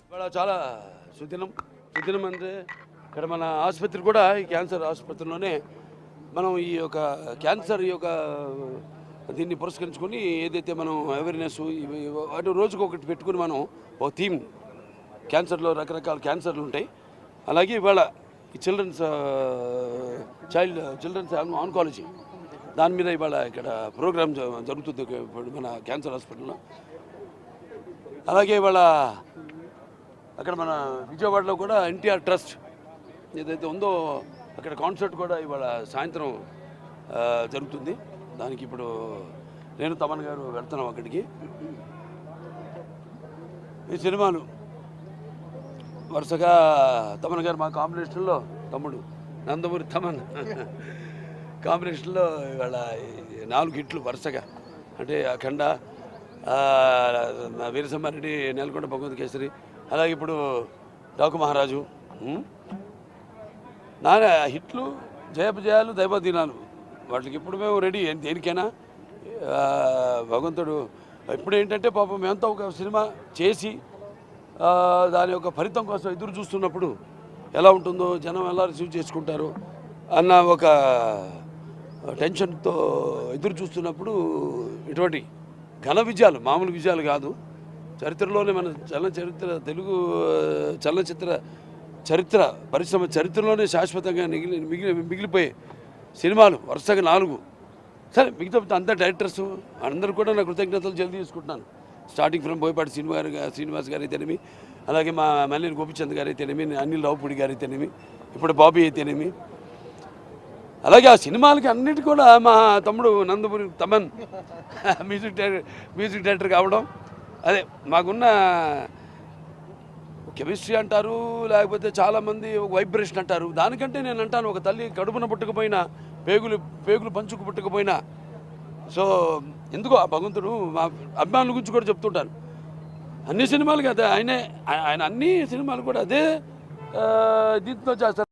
ఇవాళ చాలా సుదినం అంటే ఇక్కడ మన ఆసుపత్రి కూడా ఈ క్యాన్సర్ ఆసుపత్రిలోనే మనం ఈ యొక్క క్యాన్సర్ ఈ యొక్క దీన్ని పురస్కరించుకొని ఏదైతే మనం అవేర్నెస్ అటు రోజుకు ఒకటి పెట్టుకుని మనం ఒక థీమ్ క్యాన్సర్లో రకరకాల క్యాన్సర్లు ఉంటాయి. అలాగే ఇవాళ ఈ చిల్డ్రన్స్ ఆన్కాలజీ దాని మీద ఇవాళ ఇక్కడ ప్రోగ్రామ్ జరుగుతుంది మన క్యాన్సర్ హాస్పిటల్లో. అలాగే ఇవాళ అక్కడ మన విజయవాడలో కూడా ఎన్టీఆర్ ట్రస్ట్ ఏదైతే ఉందో అక్కడ కాన్సర్ట్ కూడా ఇవాళ సాయంత్రం జరుగుతుంది. దానికి ఇప్పుడు నేను తమన్ గారు వెళ్తున్నాం అక్కడికి. ఈ సినిమాలు వరుసగా తమన్ గారు మా కాంబినేషన్లో తమ్ముడు నందమూరి తమన్ కాంబినేషన్లో ఇవాళ 4 హిట్లు వరుసగా, అంటే అఖండ, వీరసింహారెడ్డి, నెలకొండ భగవంత్ కేసరి, అలాగే ఇప్పుడు డాకు మహారాజు. నాన్న హిట్లు, జయాలు, దైవదీనాలు, వాటికి ఇప్పుడు మేము రెడీ దేనికైనా. భగవంతుడు ఇప్పుడు ఏంటంటే పాపం మేమంతా ఒక సినిమా చేసి దాని యొక్క ఫలితం కోసం ఎదురు చూస్తున్నప్పుడు ఎలా ఉంటుందో, జనం ఎలా రిసీవ్ చేసుకుంటారు అన్న ఒక టెన్షన్తో ఎదురు చూస్తున్నప్పుడు ఇటువంటి ఘన విజయాలు, మామూలు విజయాలు కాదు, చరిత్రలోనే మన తెలుగు చలనచిత్ర చరిత్ర పరిశ్రమ చరిత్రలోనే శాశ్వతంగా మిగిలిపోయే సినిమాలు వరుసగా 4. సరే మిగతా అంతా డైరెక్టర్స్ అందరూ కూడా నా కృతజ్ఞతలు జల్దీ తీసుకుంటున్నాను. స్టార్టింగ్ ఫ్రమ్ బోయపాటి శ్రీనివాస్ గారు అయితేనేమి, అలాగే మా మల్లేని గోపిచంద్ గారు అయితేనేమి, అనిల్ రావుపూడి గారు అయితేనేమి, ఇప్పుడు బాబీ అయితేనేమి, అలాగే ఆ సినిమాలకి అన్నిటి కూడా మా తమ్ముడు నందమూరి తమన్ మ్యూజిక్ డైరెక్టర్ కావడం, అదే మాకున్న కెమిస్ట్రీ అంటారు, లేకపోతే చాలామంది ఒక వైబ్రేషన్ అంటారు. దానికంటే నేను అంటాను, ఒక తల్లి కడుపున పుట్టకపోయినా, పేగులు పంచుకు పుట్టకపోయినా, సో ఎందుకో ఆ భగవంతుడు మా అభిమానుల గురించి కూడా చెప్తుంటాను. అన్ని సినిమాలు కదా ఆయన అన్ని సినిమాలు కూడా అదే దీంతో చేస్తారు.